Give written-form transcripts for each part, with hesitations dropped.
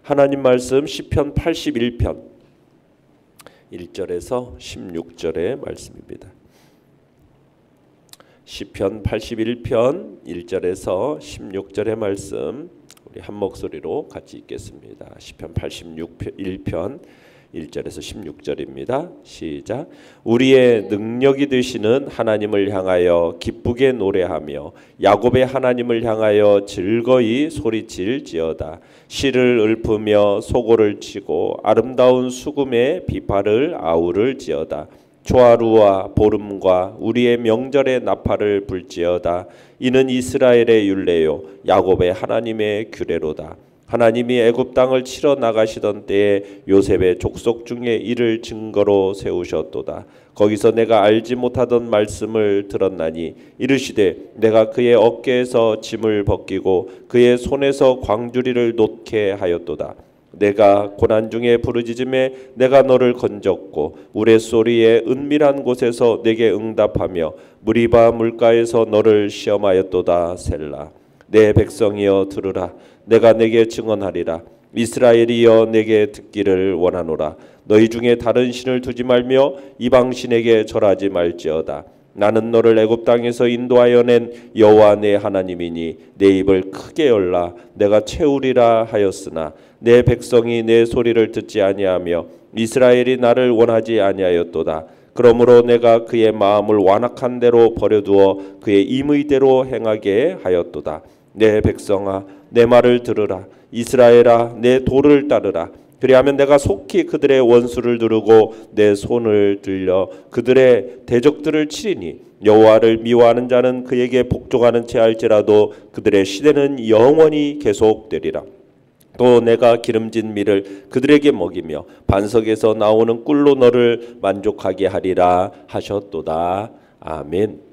하나님 말씀 시편 81편 1절에서 16절의 말씀입니다. 시편 81편 1절에서 16절의 말씀 우리 한 목소리로 같이 읽겠습니다. 시편 81편 1절에서 16절입니다. 시작. 우리의 능력이 되시는 하나님을 향하여 기쁘게 노래하며 야곱의 하나님을 향하여 즐거이 소리칠지어다. 시를 읊으며 소고를 치고 아름다운 수금에 비파를 아우를지어다. 초하루와 보름과 우리의 명절의 나팔을 불지어다. 이는 이스라엘의 율례요 야곱의 하나님의 규례로다. 하나님이 애굽 땅을 치러 나가시던 때에 요셉의 족속 중에 이를 증거로 세우셨도다. 거기서 내가 알지 못하던 말씀을 들었나니 이르시되 내가 그의 어깨에서 짐을 벗기고 그의 손에서 광주리를 놓게 하였도다. 내가 고난 중에 부르짖음에 내가 너를 건졌고 우레소리의 은밀한 곳에서 내게 응답하며 무리바 물가에서 너를 시험하였도다. 셀라. 내 백성이여 들으라. 내가 내게 증언하리라. 이스라엘이여 내게 듣기를 원하노라. 너희 중에 다른 신을 두지 말며 이방 신에게 절하지 말지어다. 나는 너를 애굽 땅에서 인도하여 낸 여호와 내 하나님이니 내 입을 크게 열라. 내가 채우리라 하였으나 내 백성이 내 소리를 듣지 아니하며 이스라엘이 나를 원하지 아니하였도다. 그러므로 내가 그의 마음을 완악한 대로 버려두어 그의 임의대로 행하게 하였도다. 내 백성아 내 말을 들으라. 이스라엘아 내 도를 따르라. 그리하면 내가 속히 그들의 원수를 누르고 내 손을 들려 그들의 대적들을 치리니 여호와를 미워하는 자는 그에게 복종하는 채 할지라도 그들의 시대는 영원히 계속되리라. 또 내가 기름진 밀을 그들에게 먹이며 반석에서 나오는 꿀로 너를 만족하게 하리라 하셨도다. 아멘.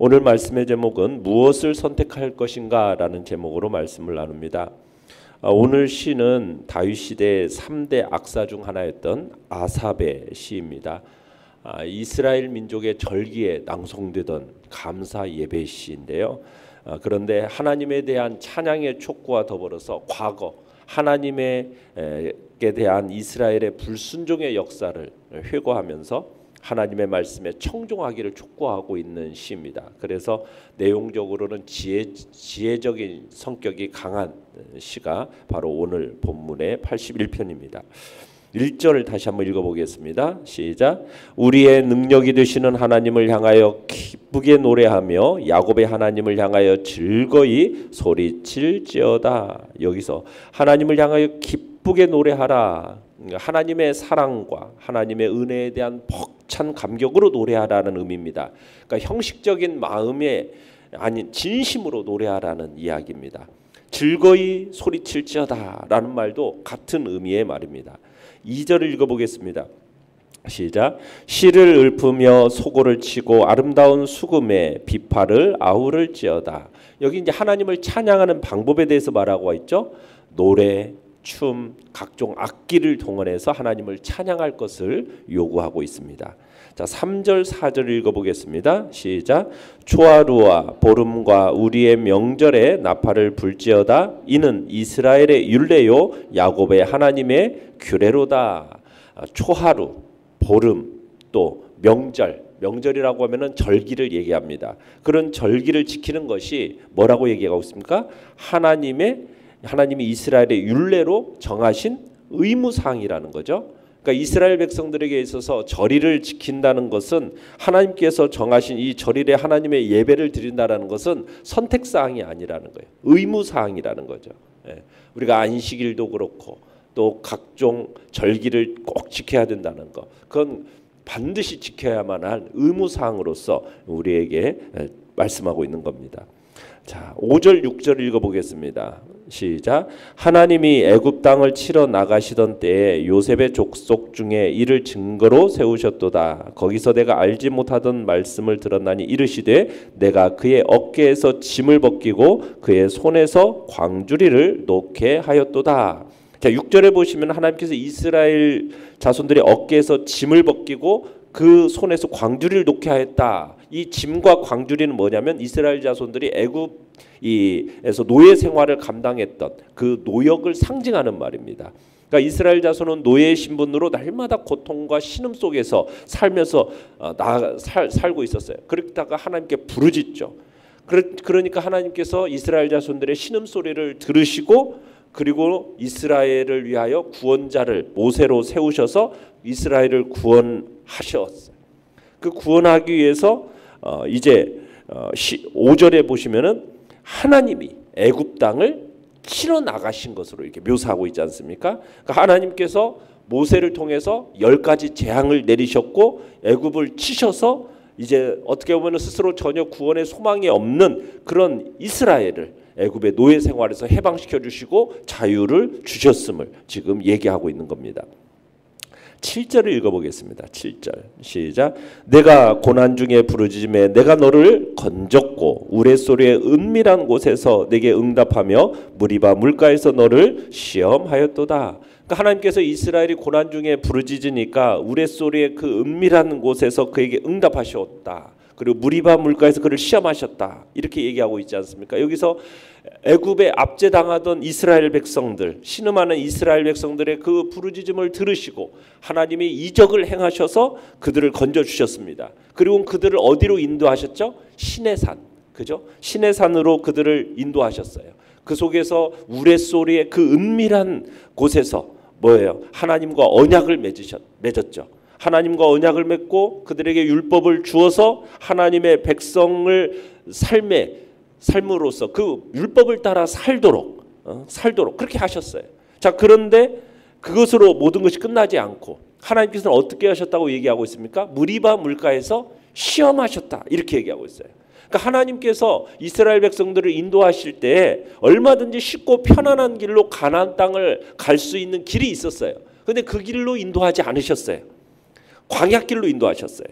오늘 말씀의 제목은 무엇을 선택할 것인가 라는 제목으로 말씀을 나눕니다. 오늘 시는 다윗 시대의 3대 악사 중 하나였던 아삽의 시입니다. 이스라엘 민족의 절기에 낭송되던 감사 예배 시인데요. 그런데 하나님에 대한 찬양의 촉구와 더불어서 과거 하나님에 대한 이스라엘의 불순종의 역사를 회고하면서 하나님의 말씀에 청종하기를 촉구하고 있는 시입니다. 그래서 내용적으로는 지혜적인 성격이 강한 시가 바로 오늘 본문의 81편입니다. 1절을 다시 한번 읽어보겠습니다. 시작. 우리의 능력이 되시는 하나님을 향하여 기쁘게 노래하며 야곱의 하나님을 향하여 즐거이 소리칠지어다. 여기서 하나님을 향하여 기쁘게 노래하라. 하나님의 사랑과 하나님의 은혜에 대한 벅찬 감격으로 노래하라는 의미입니다. 그러니까 형식적인 마음에 아닌 진심으로 노래하라는 이야기입니다. 즐거이 소리칠지어다 라는 말도 같은 의미의 말입니다. 2절을 읽어보겠습니다. 시작. 시를 읊으며 소고를 치고 아름다운 수금에 비파를 아우를지어다. 여기 이제 하나님을 찬양하는 방법에 대해서 말하고 있죠. 노래, 춤, 각종 악기를 동원해서 하나님을 찬양할 것을 요구하고 있습니다. 자, 3절 4절 읽어보겠습니다. 시작. 초하루와 보름과 우리의 명절에 나팔을 불지어다. 이는 이스라엘의 율례요 야곱의 하나님의 규례로다. 초하루, 보름, 또 명절, 명절이라고 하면은 절기를 얘기합니다. 그런 절기를 지키는 것이 뭐라고 얘기하고 있습니까? 하나님이 이스라엘의 율례로 정하신 의무사항이라는 거죠. 그러니까 이스라엘 백성들에게 있어서 절일을 지킨다는 것은 하나님께서 정하신 이 절일에 하나님의 예배를 드린다는 것은 선택사항이 아니라는 거예요. 의무사항이라는 거죠. 우리가 안식일도 그렇고 또 각종 절기를 꼭 지켜야 된다는 것, 그건 반드시 지켜야만 할 의무사항으로서 우리에게 말씀하고 있는 겁니다. 자, 5절 6절 읽어보겠습니다. 시작. 하나님이 애굽 땅을 치러 나가시던 때에 요셉의 족속 중에 이를 증거로 세우셨도다. 거기서 내가 알지 못하던 말씀을 들었나니 이르시되 내가 그의 어깨에서 짐을 벗기고 그의 손에서 광주리를 놓게 하였도다. 자, 6절에 보시면 하나님께서 이스라엘 자손들의 어깨에서 짐을 벗기고 그 손에서 광주리를 놓게 하였다. 이 짐과 광주리는 뭐냐면 이스라엘 자손들이 애굽에서 노예 생활을 감당했던 그 노역을 상징하는 말입니다. 그러니까 이스라엘 자손은 노예의 신분으로 날마다 고통과 신음 속에서 살면서 살고 있었어요. 그러다가 하나님께 부르짖죠. 그러니까 하나님께서 이스라엘 자손들의 신음 소리를 들으시고 그리고 이스라엘을 위하여 구원자를 모세로 세우셔서 이스라엘을 구원하셨어요. 그 구원하기 위해서 이제 5절에 보시면은 하나님이 애굽 땅을 치러 나가신 것으로 이렇게 묘사하고 있지 않습니까? 그러니까 하나님께서 모세를 통해서 10가지 재앙을 내리셨고 애굽을 치셔서 이제 어떻게 보면 스스로 전혀 구원의 소망이 없는 그런 이스라엘을 애굽의 노예 생활에서 해방시켜 주시고 자유를 주셨음을 지금 얘기하고 있는 겁니다. 7절을 읽어보겠습니다. 7절 시작. 내가 고난 중에 부르짖음에 내가 너를 건졌고 우레소리의 은밀한 곳에서 내게 응답하며 무리바 물가에서 너를 시험하였도다. 그러니까 하나님께서 이스라엘이 고난 중에 부르짖으니까 우레소리의 그 은밀한 곳에서 그에게 응답하셨다. 그리고 무리바 물가에서 그를 시험하셨다. 이렇게 얘기하고 있지 않습니까? 여기서 애굽에 압제당하던 이스라엘 백성들, 신음하는 이스라엘 백성들의 그 부르짖음을 들으시고 하나님이 이적을 행하셔서 그들을 건져주셨습니다. 그리고 그들을 어디로 인도하셨죠? 시내산, 그죠? 시내산으로 그들을 인도하셨어요. 그 속에서 우레소리의 그 은밀한 곳에서 뭐예요? 하나님과 언약을 맺었죠. 하나님과 언약을 맺고 그들에게 율법을 주어서 하나님의 백성을 삶으로써 그 율법을 따라 살도록 그렇게 하셨어요. 자, 그런데 그것으로 모든 것이 끝나지 않고 하나님께서는 어떻게 하셨다고 얘기하고 있습니까? 무리바 물가에서 시험하셨다 이렇게 얘기하고 있어요. 그러니까 하나님께서 이스라엘 백성들을 인도하실 때 얼마든지 쉽고 편안한 길로 가나안 땅을 갈 수 있는 길이 있었어요. 그런데 그 길로 인도하지 않으셨어요. 광야길로 인도하셨어요.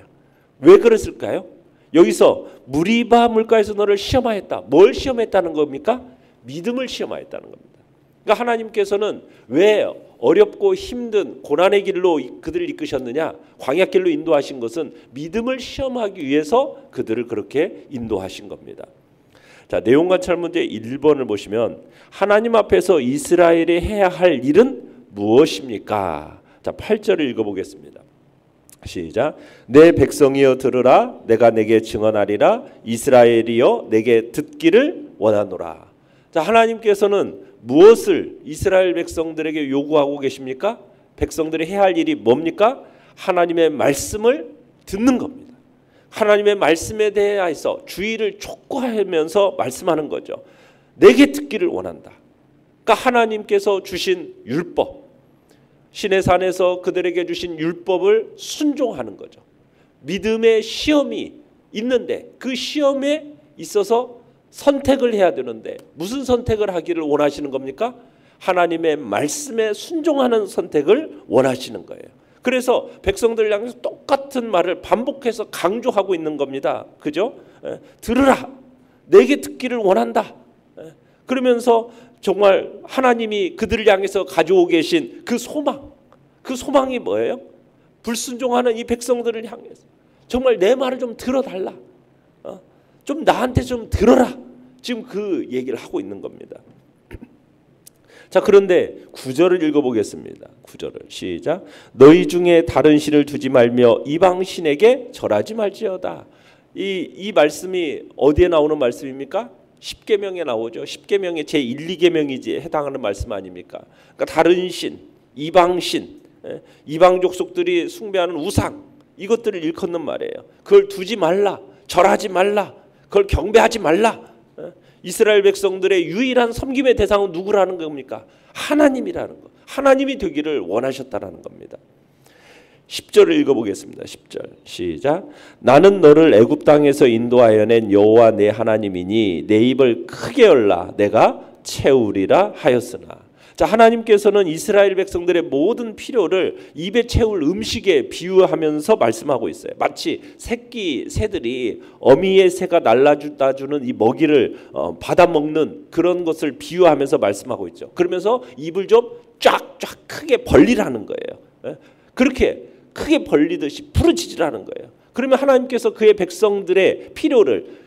왜 그랬을까요? 여기서 무리바 물가에서 너를 시험하였다. 뭘 시험했다는 겁니까? 믿음을 시험하였다는 겁니다. 그러니까 하나님께서는 왜 어렵고 힘든 고난의 길로 그들을 이끄셨느냐? 광야길로 인도하신 것은 믿음을 시험하기 위해서 그들을 그렇게 인도하신 겁니다. 자, 내용관찰 문제 1번을 보시면 하나님 앞에서 이스라엘이 해야 할 일은 무엇입니까? 자, 8절을 읽어보겠습니다. 시작. 내 백성이여 들으라. 내가 내게 증언하리라. 이스라엘이여 내게 듣기를 원하노라. 자, 하나님께서는 무엇을 이스라엘 백성들에게 요구하고 계십니까? 백성들이 해야 할 일이 뭡니까? 하나님의 말씀을 듣는 겁니다. 하나님의 말씀에 대해서 주의를 촉구하면서 말씀하는 거죠. 내게 듣기를 원한다. 그러니까 하나님께서 주신 율법, 시내산에서 그들에게 주신 율법을 순종하는 거죠. 믿음의 시험이 있는데 그 시험에 있어서 선택을 해야 되는데 무슨 선택을 하기를 원하시는 겁니까? 하나님의 말씀에 순종하는 선택을 원하시는 거예요. 그래서 백성들 향해서 똑같은 말을 반복해서 강조하고 있는 겁니다. 그죠? 들으라. 내게 듣기를 원한다. 그러면서 정말 하나님이 그들을 향해서 가지고 계신 그 소망이 뭐예요? 불순종하는 이 백성들을 향해서 정말 내 말을 좀 들어달라. 좀 나한테 좀 들어라. 지금 그 얘기를 하고 있는 겁니다. 자, 그런데 9절을 읽어보겠습니다. 9절을 시작. 너희 중에 다른 신을 두지 말며 이방 신에게 절하지 말지어다. 이 말씀이 어디에 나오는 말씀입니까? 10계명에 나오죠. 10계명의 제1, 2계명이지 해당하는 말씀 아닙니까? 그러니까 다른 신, 이방 신, 이방 족속들이 숭배하는 우상 이것들을 일컫는 말이에요. 그걸 두지 말라, 절하지 말라, 그걸 경배하지 말라. 이스라엘 백성들의 유일한 섬김의 대상은 누구라는 겁니까? 하나님이라는 것. 하나님이 되기를 원하셨다라는 겁니다. 10절을 읽어보겠습니다. 10절 시작. 나는 너를 애굽 땅에서 인도하여 낸 여호와 내 하나님이니 내 입을 크게 열라 내가 채우리라 하였으나. 자, 하나님께서는 이스라엘 백성들의 모든 필요를 입에 채울 음식에 비유하면서 말씀하고 있어요. 마치 새들이 어미의 새가 날라주다 주는 이 먹이를 받아 먹는 그런 것을 비유하면서 말씀하고 있죠. 그러면서 입을 좀 쫙쫙 크게 벌리라는 거예요. 그렇게 크게 벌리듯이 부르짖으라는 거예요. 그러면 하나님께서 그의 백성들의 필요를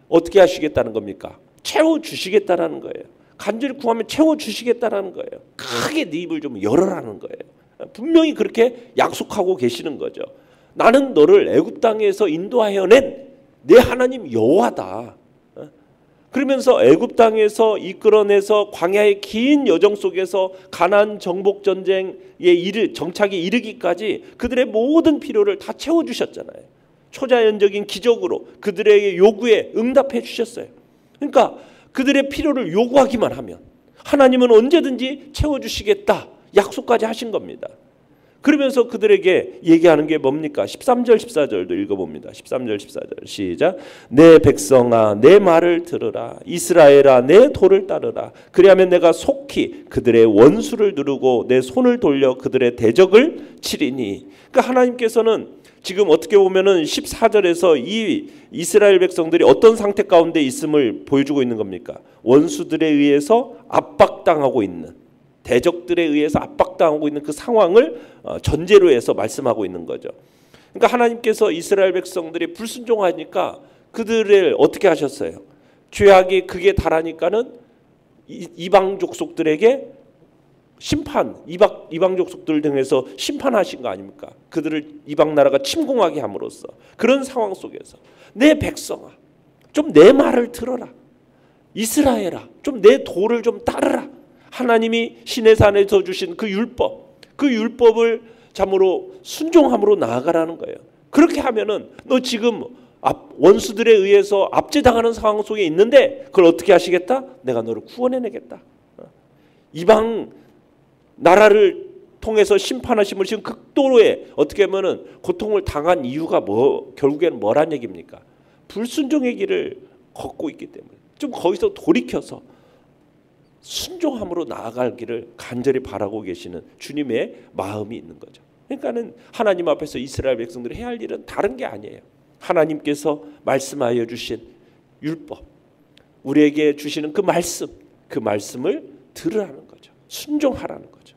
어떻게 하시겠다는 겁니까? 채워주시겠다는 거예요. 간절히 구하면 채워주시겠다는 거예요. 크게 네 입을 좀 열어라는 거예요. 분명히 그렇게 약속하고 계시는 거죠. 나는 너를 애굽 땅에서 인도하여 낸 내 하나님 여호와다. 그러면서 애굽 땅에서 이끌어내서 광야의 긴 여정 속에서 가나안 정복 전쟁에 정착에 이르기까지 그들의 모든 필요를 다 채워주셨잖아요. 초자연적인 기적으로 그들의 요구에 응답해 주셨어요. 그러니까 그들의 필요를 요구하기만 하면 하나님은 언제든지 채워주시겠다 약속까지 하신 겁니다. 그러면서 그들에게 얘기하는 게 뭡니까? 13절 14절도 읽어봅니다. 13절 14절 시작. 내 백성아 내 말을 들으라. 이스라엘아 내 도를 따르라. 그리하면 내가 속히 그들의 원수를 누르고 내 손을 돌려 그들의 대적을 치리니. 그러니까 하나님께서는 지금 어떻게 보면은 14절에서 이 이스라엘 백성들이 어떤 상태 가운데 있음을 보여주고 있는 겁니까? 원수들에 의해서 압박당하고 있는, 대적들에 의해서 압박당하고 있는 그 상황을 전제로 해서 말씀하고 있는 거죠. 그러니까 하나님께서 이스라엘 백성들이 불순종하니까 그들을 어떻게 하셨어요? 죄악이 극에 달하니까는 이방 족속들에게 심판, 이방 족속들 등에서 심판하신 거 아닙니까? 그들을 이방 나라가 침공하게 함으로써 그런 상황 속에서 내 백성아 좀 내 말을 들어라. 이스라엘아 좀 내 도를 좀 따르라. 하나님이 시내산에서 주신 그 율법을 참으로 순종함으로 나아가라는 거예요. 그렇게 하면은 너 지금 원수들에 의해서 압제당하는 상황 속에 있는데 그걸 어떻게 하시겠다? 내가 너를 구원해내겠다. 이방 나라를 통해서 심판하심을 지금 극도로의 어떻게 하면은 고통을 당한 이유가 결국에는 뭐란 얘기입니까? 불순종의 길을 걷고 있기 때문에 좀 거기서 돌이켜서 순종함으로 나아가기를 간절히 바라고 계시는 주님의 마음이 있는 거죠. 그러니까는 하나님 앞에서 이스라엘 백성들이 해야 할 일은 다른 게 아니에요. 하나님께서 말씀하여 주신 율법, 우리에게 주시는 그 말씀을 들으라는 거죠. 순종하라는 거죠.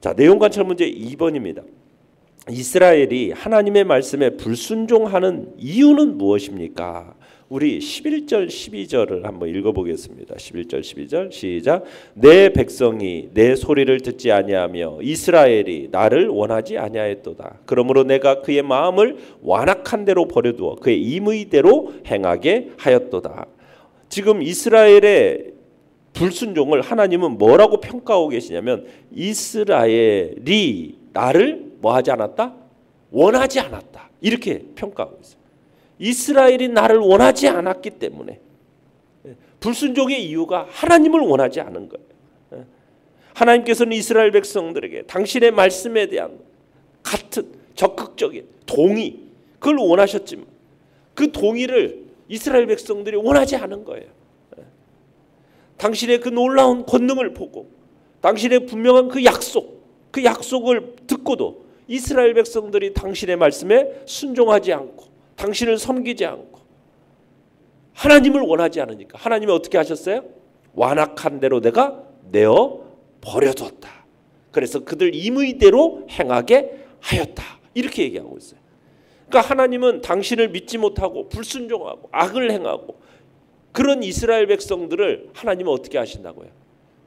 자, 내용 관찰 문제 2번입니다. 이스라엘이 하나님의 말씀에 불순종하는 이유는 무엇입니까? 우리 11절 12절을 한번 읽어보겠습니다. 11절 12절 시작. 내 백성이 내 소리를 듣지 아니하며 이스라엘이 나를 원하지 아니하였도다. 그러므로 내가 그의 마음을 완악한 대로 버려두어 그의 임의대로 행하게 하였도다. 지금 이스라엘의 불순종을 하나님은 뭐라고 평가하고 계시냐면 이스라엘이 나를 뭐하지 않았다? 원하지 않았다. 이렇게 평가하고 있어요. 이스라엘이 나를 원하지 않았기 때문에 불순종의 이유가 하나님을 원하지 않은 거예요. 하나님께서는 이스라엘 백성들에게 당신의 말씀에 대한 같은 적극적인 동의 그걸 원하셨지만 그 동의를 이스라엘 백성들이 원하지 않은 거예요. 당신의 그 놀라운 권능을 보고 당신의 분명한 그 약속을 듣고도 이스라엘 백성들이 당신의 말씀에 순종하지 않고 당신을 섬기지 않고 하나님을 원하지 않으니까 하나님이 어떻게 하셨어요? 완악한 대로 내가 내어 버려뒀다. 그래서 그들 임의대로 행하게 하였다. 이렇게 얘기하고 있어요. 그러니까 하나님은 당신을 믿지 못하고 불순종하고 악을 행하고 그런 이스라엘 백성들을 하나님은 어떻게 하신다고요?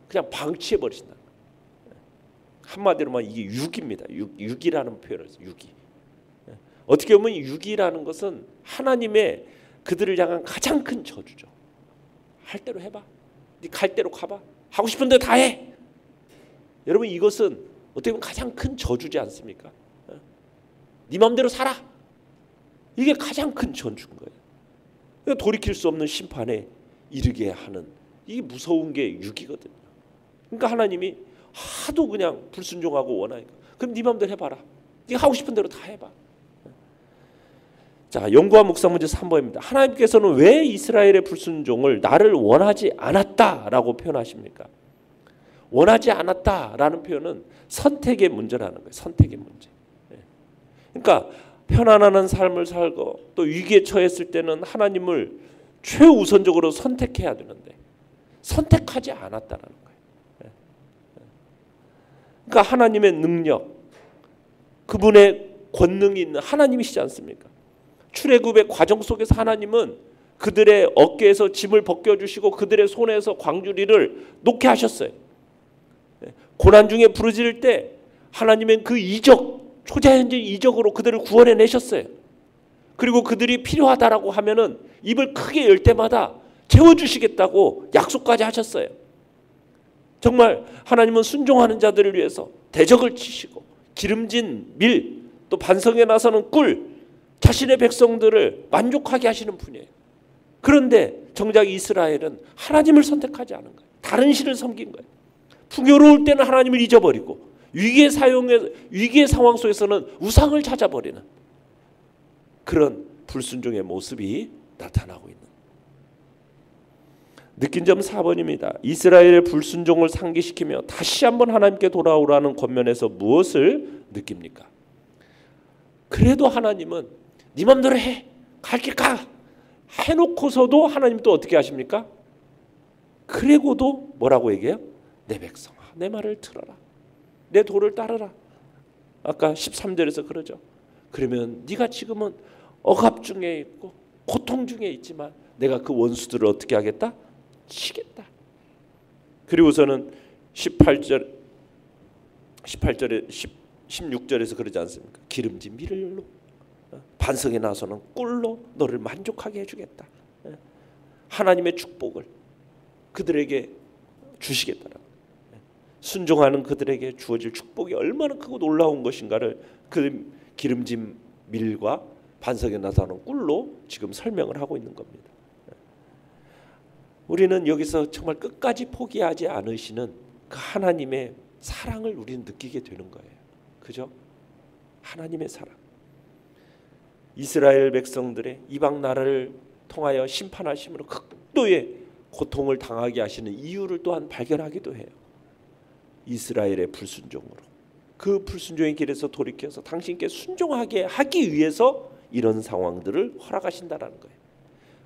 그냥 방치해 버리신다. 한마디로만 이게 육입니다. 육이라는 표현을 해서 육이. 어떻게 보면 육이라는 것은 하나님의 그들을 향한 가장 큰 저주죠. 할 대로 해봐. 네 갈 대로 가봐. 하고 싶은 대로 다 해. 여러분 이것은 어떻게 보면 가장 큰 저주지 않습니까? 네 마음대로 살아. 이게 가장 큰 저주인 거예요. 돌이킬 수 없는 심판에 이르게 하는 이게 무서운 게 육이거든요. 그러니까 하나님이 하도 그냥 불순종하고 원하니까 그럼 네 마음대로 해봐라. 네가 하고 싶은 대로 다 해봐. 자, 연구와 묵상 문제 3번입니다. 하나님께서는 왜 이스라엘의 불순종을 나를 원하지 않았다라고 표현하십니까? 원하지 않았다라는 표현은 선택의 문제라는 거예요. 선택의 문제. 그러니까 편안한 삶을 살고 또 위기에 처했을 때는 하나님을 최우선적으로 선택해야 되는데 선택하지 않았다는 거예요. 그러니까 하나님의 능력, 그분의 권능이 있는 하나님이시지 않습니까? 출애굽의 과정 속에서 하나님은 그들의 어깨에서 짐을 벗겨주시고 그들의 손에서 광주리를 놓게 하셨어요. 고난 중에 부르짖을 때 하나님은 그 이적, 초자연적인 이적으로 그들을 구원해내셨어요. 그리고 그들이 필요하다라고 하면은 입을 크게 열 때마다 채워주시겠다고 약속까지 하셨어요. 정말 하나님은 순종하는 자들을 위해서 대적을 치시고 기름진 밀, 또 반성에 나서는 꿀, 자신의 백성들을 만족하게 하시는 분이에요. 그런데 정작 이스라엘은 하나님을 선택하지 않은 거예요. 다른 신을 섬긴 거예요. 풍요로울 때는 하나님을 잊어버리고 위기의 상황 속에서는 우상을 찾아버리는 그런 불순종의 모습이 나타나고 있는. 느낀 점 4번입니다. 이스라엘의 불순종을 상기시키며 다시 한번 하나님께 돌아오라는 권면에서 무엇을 느낍니까? 그래도 하나님은 네 맘대로 해, 갈 길 가 해놓고서도 하나님 또 어떻게 하십니까? 그리고도 뭐라고 얘기해요? 내 백성아, 내 말을 들어라, 내 도를 따르라. 아까 13절에서 그러죠. 그러면 네가 지금은 억압 중에 있고 고통 중에 있지만 내가 그 원수들을 어떻게 하겠다? 치겠다. 그리고서는 16절에 16절에서 그러지 않습니까? 기름진 밀로 반성에 나서는 꿀로 너를 만족하게 해주겠다. 하나님의 축복을 그들에게 주시겠다라고. 순종하는 그들에게 주어질 축복이 얼마나 크고 놀라운 것인가를 그 기름진 밀과 반성에 나서는 꿀로 지금 설명을 하고 있는 겁니다. 우리는 여기서 정말 끝까지 포기하지 않으시는 그 하나님의 사랑을 우리는 느끼게 되는 거예요. 그죠? 하나님의 사랑. 이스라엘 백성들의 이방 나라를 통하여 심판하심으로 극도의 고통을 당하게 하시는 이유를 또한 발견하기도 해요. 이스라엘의 불순종으로. 그 불순종의 길에서 돌이켜서 당신께 순종하게 하기 위해서 이런 상황들을 허락하신다라는 거예요.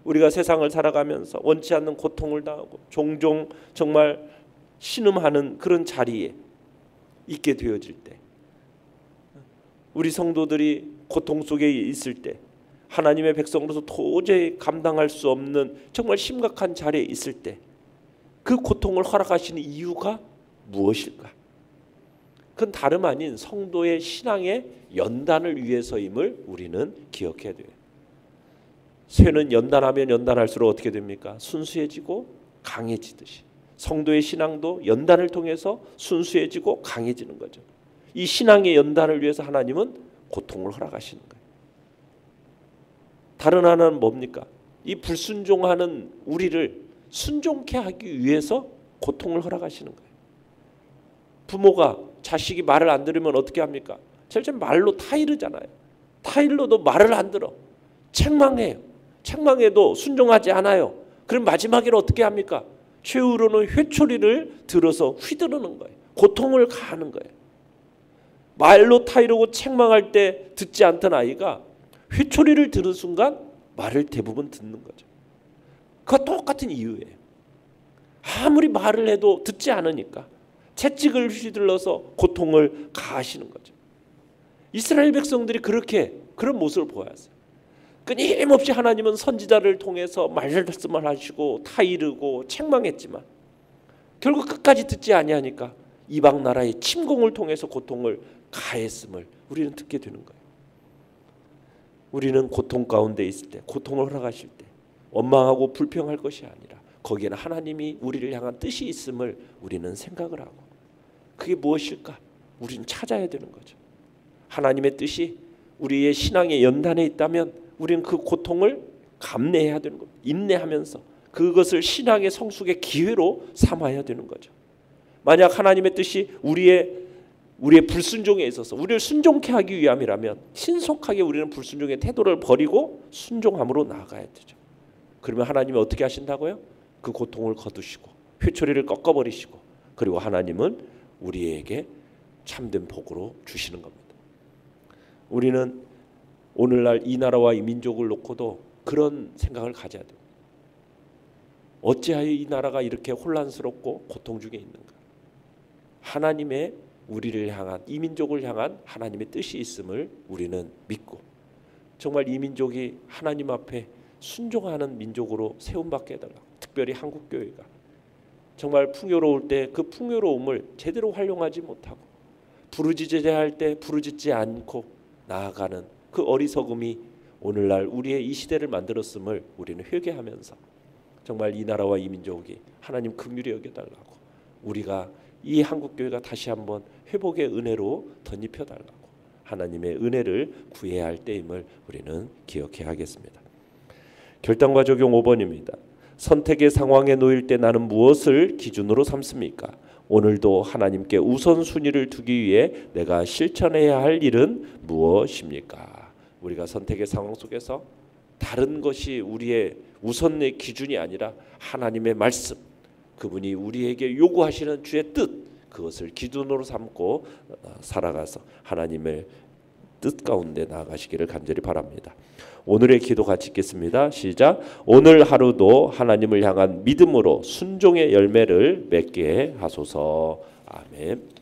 우리가 세상을 살아가면서 원치 않는 고통을 당하고 종종 정말 신음하는 그런 자리에 있게 되어질 때, 우리 성도들이 고통 속에 있을 때, 하나님의 백성으로서 도저히 감당할 수 없는 정말 심각한 자리에 있을 때 그 고통을 허락하시는 이유가 무엇일까? 그건 다름 아닌 성도의 신앙의 연단을 위해서임을 우리는 기억해야 돼요. 쇠는 연단하면 연단할수록 어떻게 됩니까? 순수해지고 강해지듯이 성도의 신앙도 연단을 통해서 순수해지고 강해지는 거죠. 이 신앙의 연단을 위해서 하나님은 고통을 허락하시는 거예요. 다른 하나는 뭡니까? 이 불순종하는 우리를 순종케 하기 위해서 고통을 허락하시는 거예요. 부모가 자식이 말을 안 들으면 어떻게 합니까? 제일 말로 타이르잖아요. 타일러도 말을 안 들어. 책망해요. 책망해도 순종하지 않아요. 그럼 마지막에는 어떻게 합니까? 최후로는 회초리를 들어서 휘두르는 거예요. 고통을 가하는 거예요. 말로 타이르고 책망할 때 듣지 않던 아이가 회초리를 들은 순간 말을 대부분 듣는 거죠. 그와 똑같은 이유예요. 아무리 말을 해도 듣지 않으니까 채찍을 휘둘러서 고통을 가하시는 거죠. 이스라엘 백성들이 그런 모습을 보였어요. 끊임없이 하나님은 선지자를 통해서 말씀을 하시고 타이르고 책망했지만 결국 끝까지 듣지 아니하니까 이방 나라의 침공을 통해서 고통을 가했음을 우리는 듣게 되는 거예요. 우리는 고통 가운데 있을 때, 고통을 허락하실 때 원망하고 불평할 것이 아니라 거기에는 하나님이 우리를 향한 뜻이 있음을 우리는 생각을 하고, 그게 무엇일까? 우리는 찾아야 되는 거죠. 하나님의 뜻이 우리의 신앙의 연단에 있다면 우리는 그 고통을 감내해야 되는 겁니다. 인내하면서 그것을 신앙의 성숙의 기회로 삼아야 되는 거죠. 만약 하나님의 뜻이 우리의 불순종에 있어서 우리를 순종케 하기 위함이라면 신속하게 우리는 불순종의 태도를 버리고 순종함으로 나아가야 되죠. 그러면 하나님이 어떻게 하신다고요? 그 고통을 거두시고 회초리를 꺾어버리시고, 그리고 하나님은 우리에게 참된 복으로 주시는 겁니다. 우리는 오늘날 이 나라와 이 민족을 놓고도 그런 생각을 가져야 돼요. 어찌하여 이 나라가 이렇게 혼란스럽고 고통 중에 있는가? 하나님의 우리를 향한, 이 민족을 향한 하나님의 뜻이 있음을 우리는 믿고 정말 이 민족이 하나님 앞에 순종하는 민족으로 세움받게 해달라고. 특별히 한국교회가 정말 풍요로울 때 그 풍요로움을 제대로 활용하지 못하고 부르짖어야 때 부르짖지 않고 나아가는 그 어리석음이 오늘날 우리의 이 시대를 만들었음을 우리는 회개하면서 정말 이 나라와 이 민족이 하나님 긍휼히 여겨달라고, 우리가 이 한국교회가 다시 한번 회복의 은혜로 덧입혀달라고 하나님의 은혜를 구해야 할 때임을 우리는 기억해야 하겠습니다. 결단과 적용 5번입니다. 선택의 상황에 놓일 때 나는 무엇을 기준으로 삼습니까? 오늘도 하나님께 우선순위를 두기 위해 내가 실천해야 할 일은 무엇입니까? 우리가 선택의 상황 속에서 다른 것이 우리의 우선의 기준이 아니라 하나님의 말씀, 그분이 우리에게 요구하시는 주의 뜻, 그것을 기준으로 삼고 살아가서 하나님의 뜻 가운데 나아가시기를 간절히 바랍니다. 오늘의 기도 같이 읽겠습니다. 시작. 오늘 하루도 하나님을 향한 믿음으로 순종의 열매를 맺게 하소서. 아멘.